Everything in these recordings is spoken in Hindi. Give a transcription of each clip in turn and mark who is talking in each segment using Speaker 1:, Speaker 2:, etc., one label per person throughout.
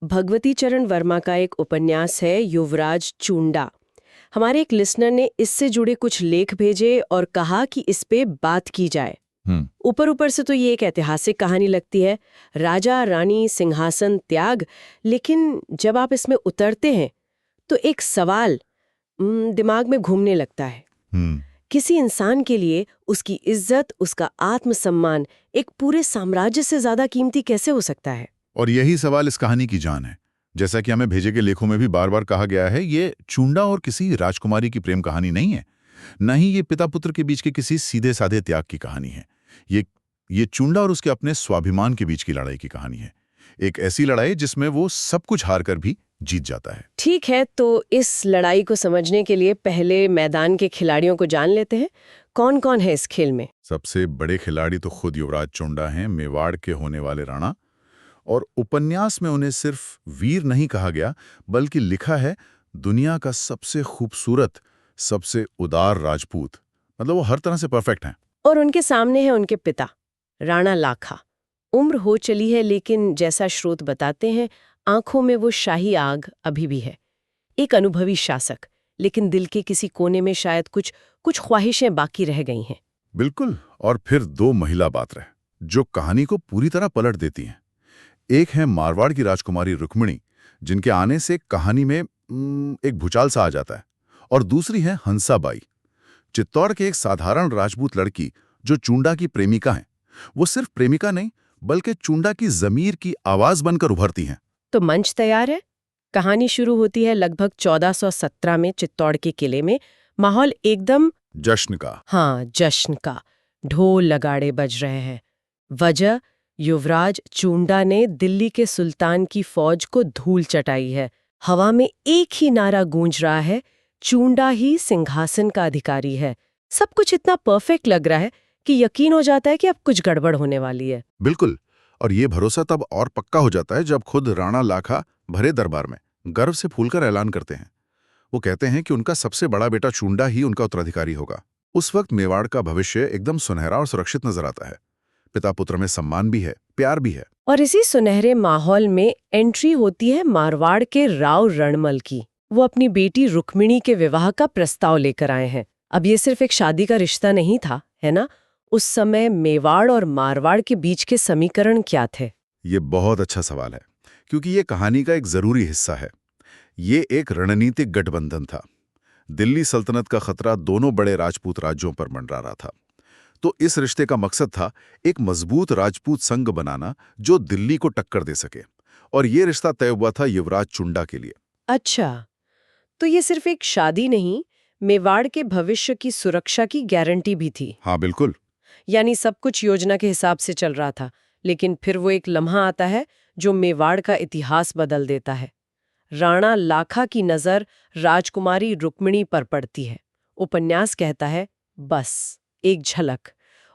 Speaker 1: भगवती चरण वर्मा का एक उपन्यास है युवराज चूंडा। हमारे एक लिसनर ने इससे जुड़े कुछ लेख भेजे और कहा कि इस पे बात की जाए।
Speaker 2: हम्म।
Speaker 1: ऊपर ऊपर से तो ये एक ऐतिहासिक कहानी लगती है, राजा रानी सिंहासन त्याग। लेकिन जब आप इसमें उतरते हैं तो एक सवाल दिमाग में घूमने लगता है।
Speaker 2: हम्म।
Speaker 1: किसी इंसान के लिए उसकी इज्जत, उसका आत्मसम्मान एक पूरे साम्राज्य से ज्यादा कीमती कैसे हो सकता है?
Speaker 2: और यही सवाल इस कहानी की जान है। जैसा कि हमें भेजे के लेखों में भी बार बार कहा गया है, ये चूंडा और किसी राजकुमारी की प्रेम कहानी नहीं है। न ही ये पिता पुत्र के बीच के किसी सीधे साधे त्याग की कहानी है। ये ये चूंडा और उसके अपने स्वाभिमान के बीच की लड़ाई की कहानी है। एक ऐसी लड़ाई जिसमें वो सब कुछ हार कर भी जीत जाता है।
Speaker 1: ठीक है, तो इस लड़ाई को समझने के लिए पहले मैदान के खिलाड़ियों को जान लेते हैं। कौन कौन है इस खेल में?
Speaker 2: सबसे बड़े खिलाड़ी तो खुद युवराज चूंडा हैं, मेवाड़ के होने वाले राणा। और उपन्यास में उन्हें सिर्फ वीर नहीं कहा गया, बल्कि लिखा है दुनिया का सबसे खूबसूरत, सबसे उदार राजपूत। मतलब वो हर तरह से परफेक्ट हैं।
Speaker 1: और उनके सामने है उनके पिता, राणा लाखा। उम्र हो चली है, लेकिन जैसा स्रोत बताते हैं, आंखों में वो शाही आग अभी भी है। एक अनुभवी शासक, लेकिन दिल के किसी कोने में शायद कुछ कुछ ख्वाहिशें बाकी रह गई हैं।
Speaker 2: बिल्कुल। और फिर दो महिला पात्र हैं जो कहानी को पूरी तरह पलट देती हैं। एक है मारवाड़ की राजकुमारी रुक्मिणी, जिनके आने से कहानी में एक भूचाल सा आ जाता है। और दूसरी है हंसाबाई, चित्तौड़ के एक साधारण राजपूत लड़की जो चूंडा की प्रेमिका है। वो सिर्फ प्रेमिका नहीं, बल्कि चूंडा की जमीर की आवाज बनकर उभरती हैं।
Speaker 1: तो मंच तैयार है। कहानी शुरू होती है लगभग 1417 में चित्तौड़ के किले में। माहौल एकदम
Speaker 2: जश्न का।
Speaker 1: हाँ, जश्न का। ढोल नगाड़े बज रहे हैं। वजह, युवराज चूंडा ने दिल्ली के सुल्तान की फौज को धूल चटाई है। हवा में एक ही नारा गूंज रहा है, चूंडा ही सिंहासन का अधिकारी है। सब कुछ इतना परफेक्ट लग रहा है कि यकीन हो जाता है कि अब कुछ गड़बड़ होने वाली है।
Speaker 2: बिल्कुल। और ये भरोसा तब और पक्का हो जाता है जब खुद राणा लाखा भरे दरबार में गर्व से फूलकर ऐलान करते हैं। वो कहते हैं कि उनका सबसे बड़ा बेटा चूंडा ही उनका उत्तराधिकारी होगा। उस वक्त मेवाड़ का भविष्य एकदम सुनहरा और सुरक्षित नजर आता है। पिता पुत्र में सम्मान भी है, प्यार भी है।
Speaker 1: और इसी सुनहरे माहौल में एंट्री होती है मारवाड़ के राव रणमल की। वो अपनी बेटी रुक्मिणी के विवाह का प्रस्ताव लेकर आए हैं। अब ये सिर्फ एक शादी का रिश्ता नहीं था, है ना? उस समय मेवाड़ और मारवाड़ के बीच के समीकरण क्या थे?
Speaker 2: ये बहुत अच्छा सवाल है, क्योंकि ये कहानी का एक जरूरी हिस्सा है। ये एक रणनीतिक गठबंधन था। दिल्ली सल्तनत का खतरा दोनों बड़े राजपूत राज्यों पर मंडरा रहा था। तो इस रिश्ते का मकसद था एक मजबूत राजपूत संघ बनाना जो दिल्ली को टक्कर दे सके। और ये रिश्ता तय हुआ था युवराज चुंडा के लिए।
Speaker 1: अच्छा, तो ये सिर्फ एक शादी नहीं, मेवाड़ के भविष्य की सुरक्षा की गारंटी भी थी।
Speaker 2: हाँ बिल्कुल।
Speaker 1: यानी सब कुछ योजना के हिसाब से चल रहा था। लेकिन फिर वो एक लम्हा आता है जो मेवाड़ का इतिहास बदल देता है। राणा लाखा की नजर राजकुमारी रुक्मिणी पर पड़ती है। उपन्यास कहता है, बस एक झलक,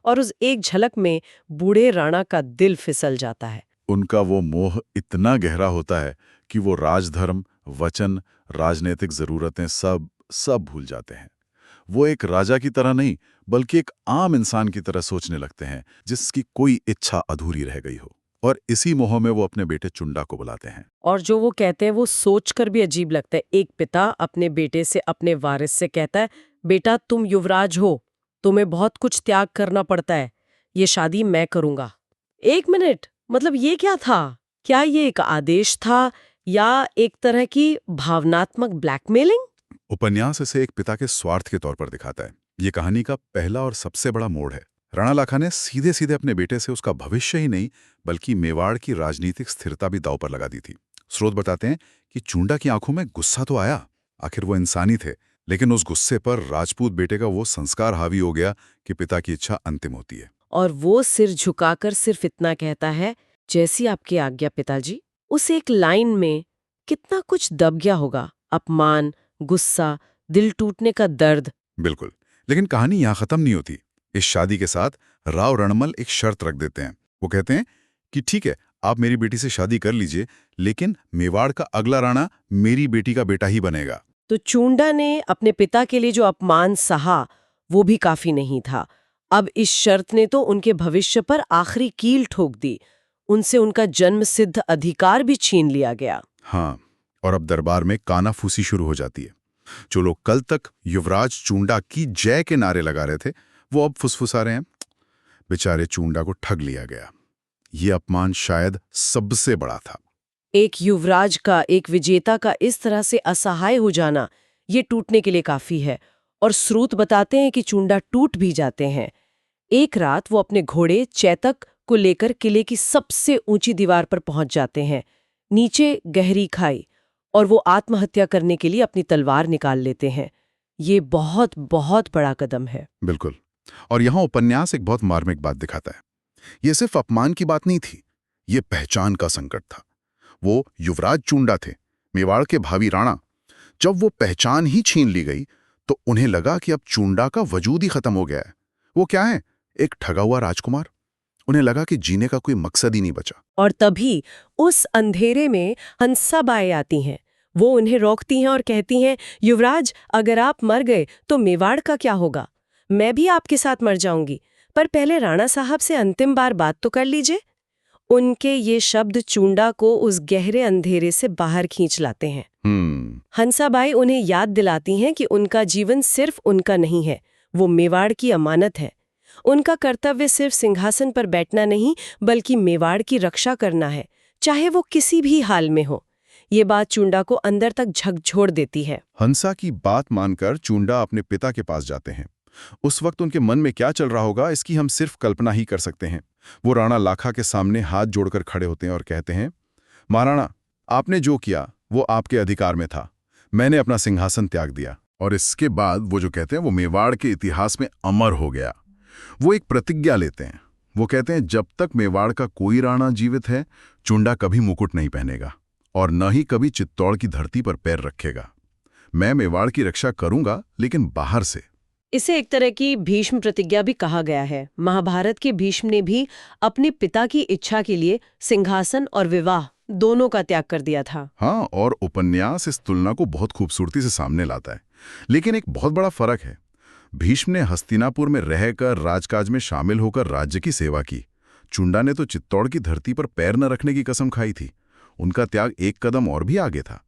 Speaker 1: और उस एक झलक में बूढ़े राणा का दिल फिसल जाता है।
Speaker 2: उनका वो मोह इतना गहरा होता है कि वो राजधर्म, वचन, राजनीतिक जरूरतें सब सब भूल जाते हैं। वो एक राजा की तरह नहीं, बल्कि एक आम इंसान की तरह सोचने लगते हैं जिसकी कोई इच्छा अधूरी रह गई हो। और इसी मोह में वो अपने बेटे चुंडा को बुलाते हैं।
Speaker 1: और जो वो कहते हैं वो सोचकर भी अजीब लगता है। एक पिता अपने बेटे से, अपने वारिस से कहता है, बेटा तुम युवराज हो, तुम्हें बहुत कुछ त्याग करना पड़ता है, ये शादी मैं करूंगा। एक मिनट, मतलब ये क्या था? क्या ये एक आदेश था या एक तरह की भावनात्मक ब्लैकमेलिंग?
Speaker 2: उपन्यास इसे एक पिता के स्वार्थ के तौर पर दिखाता है। ये कहानी का पहला और सबसे बड़ा मोड़ है। राणा लाखा ने सीधे सीधे अपने बेटे से उसका भविष्य ही नहीं, बल्कि मेवाड़ की राजनीतिक स्थिरता भी दांव पर लगा दी थी। स्रोत बताते हैं कि चूंडा की आंखों में गुस्सा तो आया, आखिर वो इंसानी थे, लेकिन उस गुस्से पर राजपूत बेटे का वो संस्कार हावी हो गया कि पिता की इच्छा अंतिम होती है।
Speaker 1: और वो सिर झुकाकर सिर्फ इतना कहता है, जैसी आपकी आज्ञा पिताजी। उस एक लाइन में कितना कुछ दब गया होगा, अपमान, गुस्सा, दिल टूटने का दर्द।
Speaker 2: बिल्कुल। लेकिन कहानी यहाँ खत्म नहीं होती। इस शादी के साथ राव रणमल एक शर्त रख देते हैं। वो कहते हैं कि ठीक है, आप मेरी बेटी से शादी कर लीजिए, लेकिन मेवाड़ का अगला राणा मेरी बेटी का बेटा ही बनेगा।
Speaker 1: तो चूंडा ने अपने पिता के लिए जो अपमान सहा, वो भी काफी नहीं था। अब इस शर्त ने तो उनके भविष्य पर आखिरी कील ठोक दी। उनसे उनका जन्म सिद्ध अधिकार भी छीन लिया गया।
Speaker 2: हाँ, और अब दरबार में कानाफूसी शुरू हो जाती है। जो लोग कल तक युवराज चूंडा की जय के नारे लगा रहे थे, वो अब फुसफुसा रहे हैं। बेचारे चूंडा को ठग लिया गया। ये अपमान शायद सबसे बड़ा था।
Speaker 1: एक युवराज का, एक विजेता का इस तरह से असहाय हो जाना, ये टूटने के लिए काफी है। और स्रोत बताते हैं कि चूंडा टूट भी जाते हैं। एक रात वो अपने घोड़े चैतक को लेकर किले की सबसे ऊंची दीवार पर पहुंच जाते हैं। नीचे गहरी खाई, और वो आत्महत्या करने के लिए अपनी तलवार निकाल लेते हैं। ये बहुत बहुत बड़ा कदम है।
Speaker 2: बिल्कुल। और यहाँ उपन्यास एक बहुत मार्मिक बात दिखाता है। ये सिर्फ अपमान की बात नहीं थी, ये पहचान का संकट था। वो युवराज चूंडा थे, मेवाड़ के भावी राणा। जब वो पहचान ही छीन ली गई तो उन्हें लगा कि अब चूंडा का वजूद ही खत्म हो गया है। वो क्या है? एक ठगा हुआ राजकुमार। उन्हें लगा कि जीने का कोई मकसद ही नहीं बचा।
Speaker 1: और तभी उस अंधेरे में हंसाबाई आती हैं। वो उन्हें रोकती हैं और कहती हैं, युवराज, अगर आप मर गए तो मेवाड़ का क्या होगा? मैं भी आपके साथ मर जाऊंगी, पर पहले राणा साहब से अंतिम बार बात तो कर लीजिए। उनके ये शब्द चूंडा को उस गहरे अंधेरे से बाहर खींच लाते हैं। हंसाबाई उन्हें याद दिलाती हैं कि उनका जीवन सिर्फ उनका नहीं है, वो मेवाड़ की अमानत है। उनका कर्तव्य सिर्फ सिंहासन पर बैठना नहीं, बल्कि मेवाड़ की रक्षा करना है, चाहे वो किसी भी हाल में हो। ये बात चूंडा को अंदर तक झकझोर देती है।
Speaker 2: हंसा की बात मानकर चूंडा अपने पिता के पास जाते हैं। उस वक्त उनके मन में क्या चल रहा होगा, इसकी हम सिर्फ कल्पना ही कर सकते हैं। वो राणा लाखा के सामने हाथ जोड़कर खड़े होते हैं और कहते हैं, महाराणा, आपने जो किया वो आपके अधिकार में था। मैंने अपना सिंहासन त्याग दिया। और इसके बाद वो जो कहते हैं वो मेवाड़ के इतिहास में अमर हो गया। वो एक प्रतिज्ञा लेते हैं। वो कहते हैं, जब तक मेवाड़ का कोई राणा जीवित है, चूंडा कभी मुकुट नहीं पहनेगा और न ही कभी चित्तौड़ की धरती पर पैर रखेगा। मैं मेवाड़ की रक्षा करूंगा, लेकिन बाहर से।
Speaker 1: इसे एक तरह की भीष्म प्रतिज्ञा भी कहा गया है। महाभारत के भीष्म ने भी अपने पिता की इच्छा के लिए सिंहासन और विवाह दोनों का त्याग कर दिया था।
Speaker 2: हाँ, और उपन्यास इस तुलना को बहुत खूबसूरती से सामने लाता है। लेकिन एक बहुत बड़ा फर्क है। भीष्म ने हस्तिनापुर में रहकर राजकाज में शामिल होकर राज्य की सेवा की। चूंडा ने तो चित्तौड़ की धरती पर पैर न रखने की कसम खाई थी। उनका त्याग एक कदम और भी आगे था।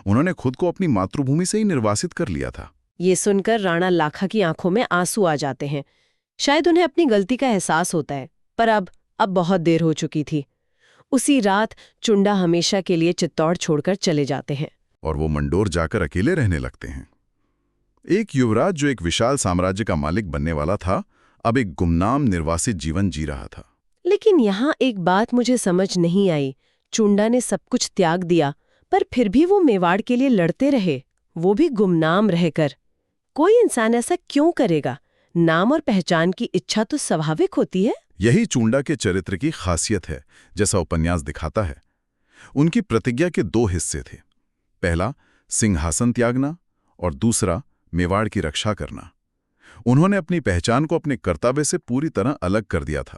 Speaker 2: उन्होंने खुद को अपनी मातृभूमि से ही निर्वासित कर लिया था।
Speaker 1: ये सुनकर राणा लाखा की आंखों में आंसू आ जाते हैं। शायद उन्हें अपनी गलती का एहसास होता है, पर अब बहुत देर हो चुकी थी। उसी रात चूंडा हमेशा के लिए चित्तौड़ छोड़कर चले जाते हैं
Speaker 2: और वो मंडोर जाकर अकेले रहने लगते हैं। एक युवराज जो एक विशाल साम्राज्य का मालिक बनने वाला था, अब एक गुमनाम निर्वासित जीवन जी रहा था।
Speaker 1: लेकिन यहाँ एक बात मुझे समझ नहीं आई। चूंडा ने सब कुछ त्याग दिया, पर फिर भी वो मेवाड़ के लिए लड़ते रहे, वो भी गुमनाम रहकर। कोई इंसान ऐसा क्यों करेगा? नाम और पहचान की इच्छा तो स्वाभाविक होती है।
Speaker 2: यही चूंडा के चरित्र की खासियत है, जैसा उपन्यास दिखाता है। उनकी प्रतिज्ञा के दो हिस्से थे। पहला, सिंहासन त्यागना, और दूसरा, मेवाड़ की रक्षा करना। उन्होंने अपनी पहचान को अपने कर्तव्य से पूरी तरह अलग कर दिया था।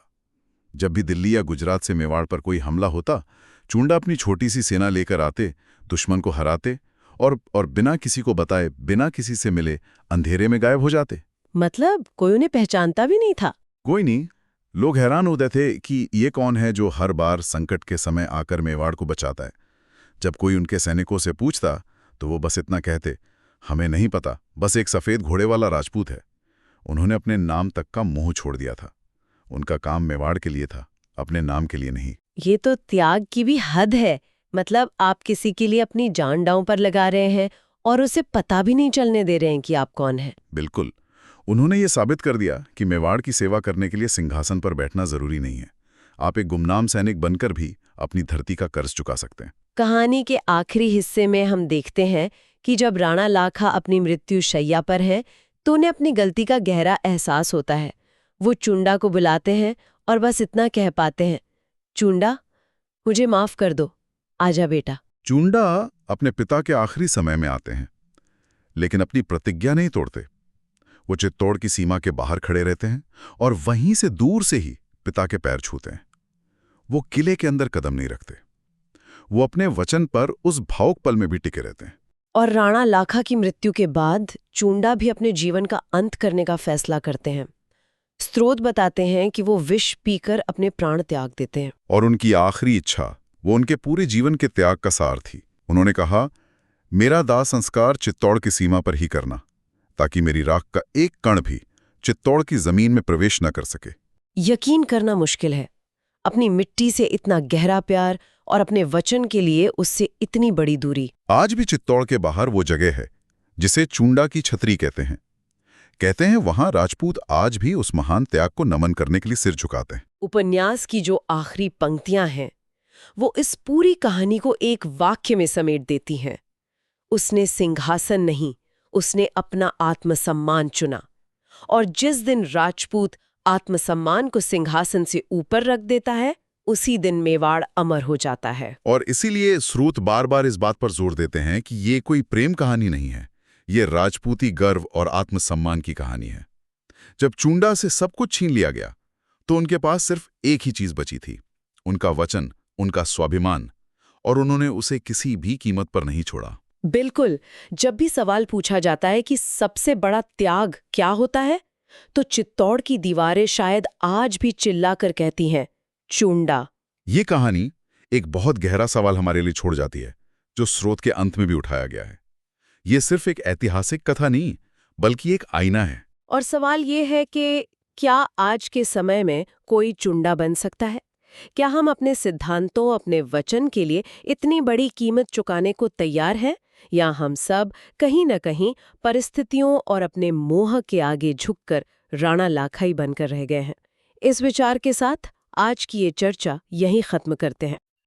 Speaker 2: जब भी दिल्ली या गुजरात से मेवाड़ पर कोई हमला होता, चूंडा अपनी छोटी सी सेना लेकर आते, दुश्मन को हराते और बिना किसी को बताए, बिना किसी से मिले, अंधेरे में गायब हो जाते।
Speaker 1: मतलब कोई उन्हें पहचानता भी नहीं था?
Speaker 2: कोई नहीं। लोग हैरान होते थे कि ये कौन है जो हर बार संकट के समय आकर मेवाड़ को बचाता है। जब कोई उनके सैनिकों से पूछता तो वो बस इतना कहते, हमें नहीं पता, बस एक सफेद घोड़े वाला राजपूत है। उन्होंने अपने नाम तक का मोह छोड़ दिया था। उनका काम मेवाड़ के लिए था, अपने नाम के लिए नहीं।
Speaker 1: ये तो त्याग की भी हद है। मतलब आप किसी के लिए अपनी जान दांव पर लगा रहे हैं और उसे पता भी नहीं चलने दे रहे हैं कि आप कौन हैं।
Speaker 2: बिल्कुल। उन्होंने ये साबित कर दिया कि मेवाड़ की सेवा करने के लिए सिंहासन पर बैठना जरूरी नहीं है। आप एक गुमनाम सैनिक बनकर भी अपनी धरती का कर्ज चुका सकते हैं।
Speaker 1: कहानी के आखिरी हिस्से में हम देखते हैं कि जब राणा लाखा अपनी मृत्यु शैया पर है तो उन्हें अपनी गलती का गहरा एहसास होता है। वो चूंडा को बुलाते हैं और बस इतना कह पाते हैं, चूंडा, मुझे माफ कर दो, आजा बेटा।
Speaker 2: चूंडा अपने पिता के आखिरी समय में आते हैं, लेकिन अपनी प्रतिज्ञा नहीं तोड़ते। वो चित्तौड़ की सीमा के बाहर खड़े रहते हैं और वहीं से दूर से ही पिता के पैर छूते हैं। वो किले के अंदर कदम नहीं रखते। वो अपने वचन पर उस भावुक पल में भी टिके रहते हैं।
Speaker 1: और राणा लाखा की मृत्यु के बाद चूंडा भी अपने जीवन का अंत करने का फैसला करते हैं। स्रोत बताते हैं कि वो विष पीकर अपने प्राण त्याग देते हैं।
Speaker 2: और उनकी आखिरी इच्छा वो उनके पूरे जीवन के त्याग का सार थी। उन्होंने कहा, मेरा दाह संस्कार चित्तौड़ की सीमा पर ही करना, ताकि मेरी राख का एक कण भी चित्तौड़ की जमीन में प्रवेश न कर सके।
Speaker 1: यकीन करना मुश्किल है, अपनी मिट्टी से इतना गहरा प्यार और अपने वचन के लिए उससे इतनी बड़ी दूरी।
Speaker 2: आज भी चित्तौड़ के बाहर वो जगह है जिसे चूंडा की छतरी कहते हैं वहां राजपूत आज भी उस महान त्याग को नमन करने के लिए सिर झुकाते हैं।
Speaker 1: उपन्यास की जो आखिरी पंक्तियां हैं वो इस पूरी कहानी को एक वाक्य में समेट देती हैं। उसने सिंहासन नहीं, उसने अपना आत्मसम्मान चुना। और जिस दिन राजपूत आत्मसम्मान को सिंहासन से ऊपर रख देता है, उसी दिन मेवाड़ अमर हो जाता है।
Speaker 2: और इसीलिए स्रोत बार बार इस बात पर जोर देते हैं कि ये कोई प्रेम कहानी नहीं है, ये राजपूती गर्व और आत्मसम्मान की कहानी है। जब चूंडा से सब कुछ छीन लिया गया तो उनके पास सिर्फ एक ही चीज बची थी, उनका वचन, उनका स्वाभिमान, और उन्होंने उसे किसी भी कीमत पर नहीं छोड़ा।
Speaker 1: बिल्कुल, जब भी सवाल पूछा जाता है कि सबसे बड़ा त्याग क्या होता है, तो चित्तौड़ की दीवारें शायद आज भी चिल्लाकर कहती हैं, चूंडा।
Speaker 2: ये कहानी एक बहुत गहरा सवाल हमारे लिए छोड़ जाती है, जो स्रोत के अंत में भी उठाया गया है। ये सिर्फ एक ऐतिहासिक कथा नहीं, बल्कि एक आईना है।
Speaker 1: और सवाल ये है कि क्या आज के समय में कोई चुंडा बन सकता है? क्या हम अपने सिद्धांतों, अपने वचन के लिए इतनी बड़ी कीमत चुकाने को तैयार हैं? या हम सब कहीं न कहीं परिस्थितियों और अपने मोह के आगे झुककर राणा लाखा ही बनकर रह गए हैं? इस विचार के साथ आज की ये चर्चा यहीं खत्म करते हैं।